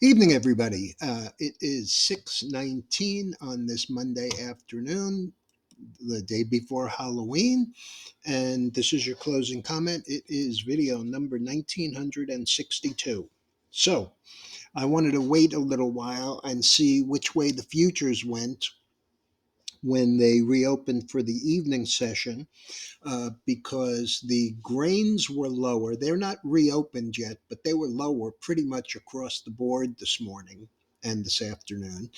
Evening, everybody. It is 6:19 on this Monday afternoon, the day before Halloween, and this is your closing comment. It is video number 1962. So, I wanted to wait a little while and see which way the futures went when they reopened for the evening session, because the grains were lower. They're not reopened yet, but they were lower pretty much across the board this morning and this afternoon.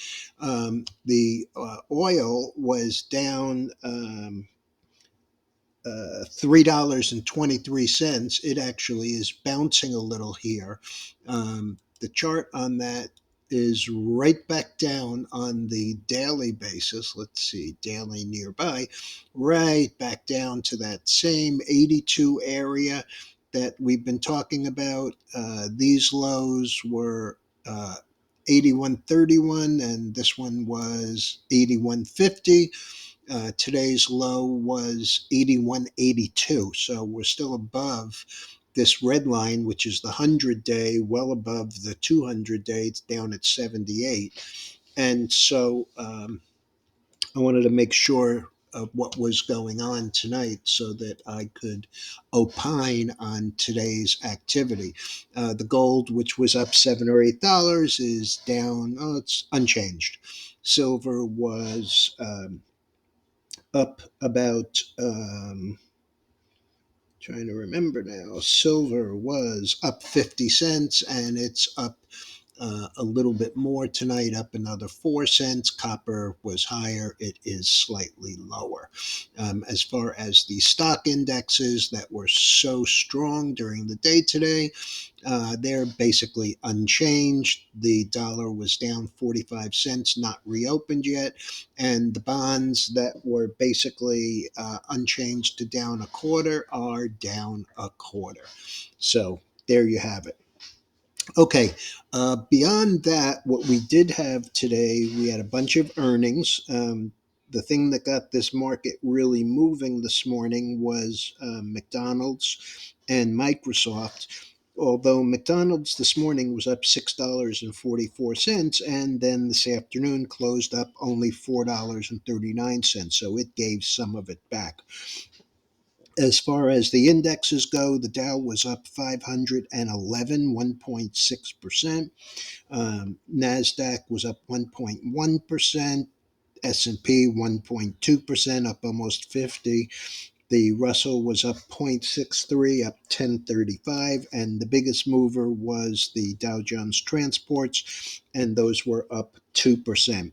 The oil was down $3.23. It actually is bouncing a little here. The chart on that is right back down on the daily basis. Let's see, daily nearby, right back down to that same 82 area that we've been talking about. These lows were 81.31, and this one was 81.50. Today's low was 81.82. So we're still above this red line, which is the 100-day, well above the 200-day. It's down at 78. And so I wanted to make sure of what was going on tonight so that I could opine on today's activity. The gold, which was up $7 or $8, is down. Oh, it's unchanged. Silver was up about, trying to remember now, silver was up 50 cents, and it's up a little bit more tonight, up another 4 cents. Copper was higher, it is slightly lower. As far as the stock indexes that were so strong during the day today, they're basically unchanged. The dollar was down 45 cents, not reopened yet. And the bonds that were basically unchanged to down a quarter are down a quarter. So there you have it. Okay, beyond that, what we did have today, we had a bunch of earnings. The thing that got this market really moving this morning was McDonald's and Microsoft. Although McDonald's this morning was up $6.44, and then this afternoon closed up only $4.39, so it gave some of it back. As far as the indexes go, the Dow was up 511, 1.6%. Nasdaq was up 1.1%. S&P 1.2%, up almost 50. The Russell was up 0.63, up 1035, and the biggest mover was the Dow Jones Transports, and those were up 2%.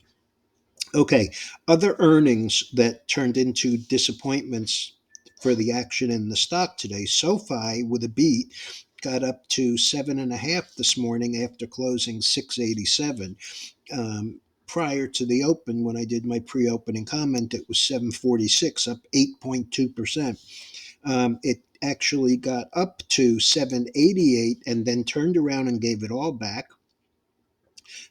Okay, other earnings that turned into disappointments for the action in the stock today. SoFi, with a beat, got up to 7.5 this morning after closing 687. Prior to the open, when I did my pre-opening comment, it was 746, up 8.2%. It actually got up to 788 and then turned around and gave it all back,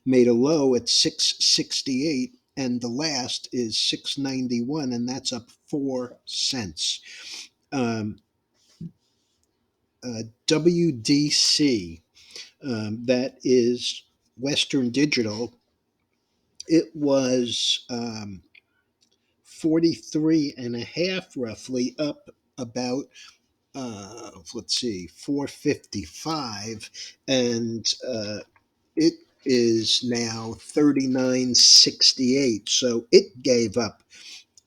made a low at 668, and the last is 691, and that's up 4 cents. WDC, that is Western Digital, it was 43 and a half roughly, up about let's see, 455, and it is now 39.68. So it gave up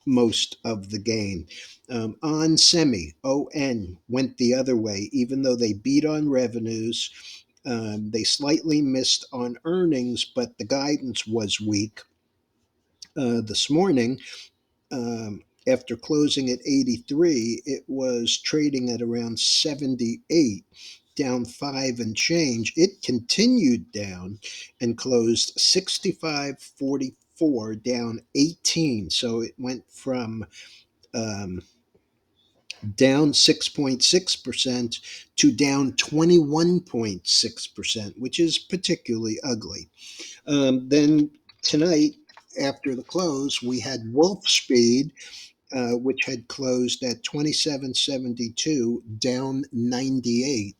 most of the gain. On semi, ON went the other way, even though they beat on revenues. They slightly missed on earnings, but the guidance was weak. This morning, after closing at 83, it was trading at around 78, down 5 and change. It continued down and closed 65.44, down 18. So it went from um, down 6.6% to down 21.6%, which is particularly ugly. Then tonight, after the close, we had Wolf Speed, which had closed at 27.72, down 98.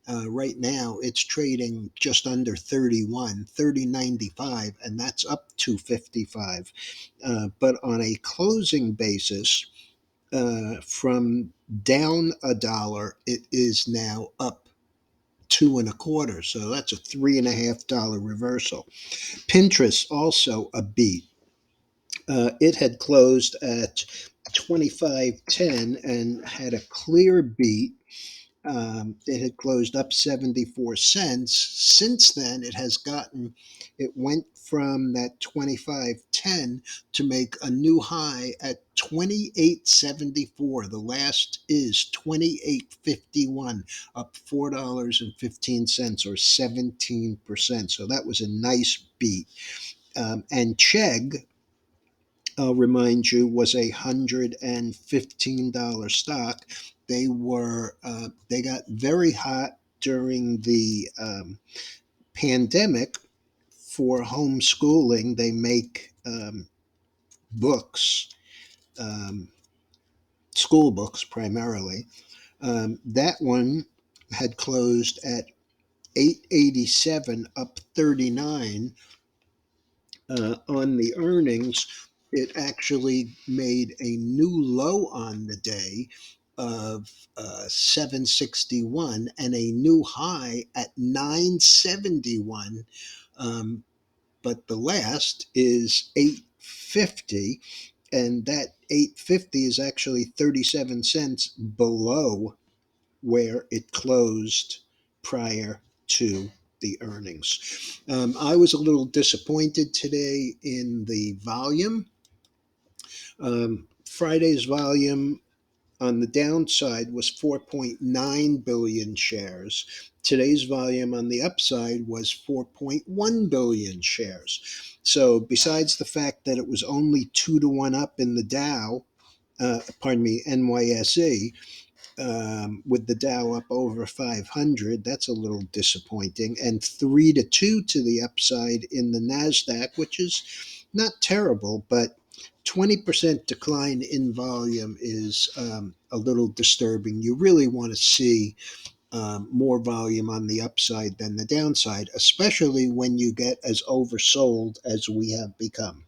Right now, it's trading just under 31, 30.95, and that's up 255. But on a closing basis, from down a dollar, it is now up two and a quarter. So that's a $3.50 reversal. Pinterest also a beat. It had closed at 25.10 and had a clear beat. It had closed up 74 cents. Since then, it went from that 25.10 to make a new high at 28.74. The last is 28.51, up $4.15 or 17%. So that was a nice beat. And Chegg, I'll remind you, was $115 stock. They got very hot during the pandemic for homeschooling. They make books, um, school books primarily. That one had closed at 887, up 39. On the earnings, it actually made a new low on the day of 761 and a new high at 971. Um, but the last is 850, and that 850 is actually 37 cents below where it closed prior to the earnings. I was a little disappointed today in the volume. Friday's volume on the downside was 4.9 billion shares. Today's volume on the upside was 4.1 billion shares. So, besides the fact that it was only 2 to 1 up in the Dow, NYSE, with the Dow up over 500. That's a little disappointing. And 3 to 2 to the upside in the Nasdaq, which is not terrible, but 20% decline in volume is a little disturbing. You really want to see more volume on the upside than the downside, especially when you get as oversold as we have become.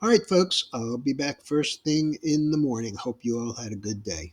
All right, folks, I'll be back first thing in the morning. Hope you all had a good day.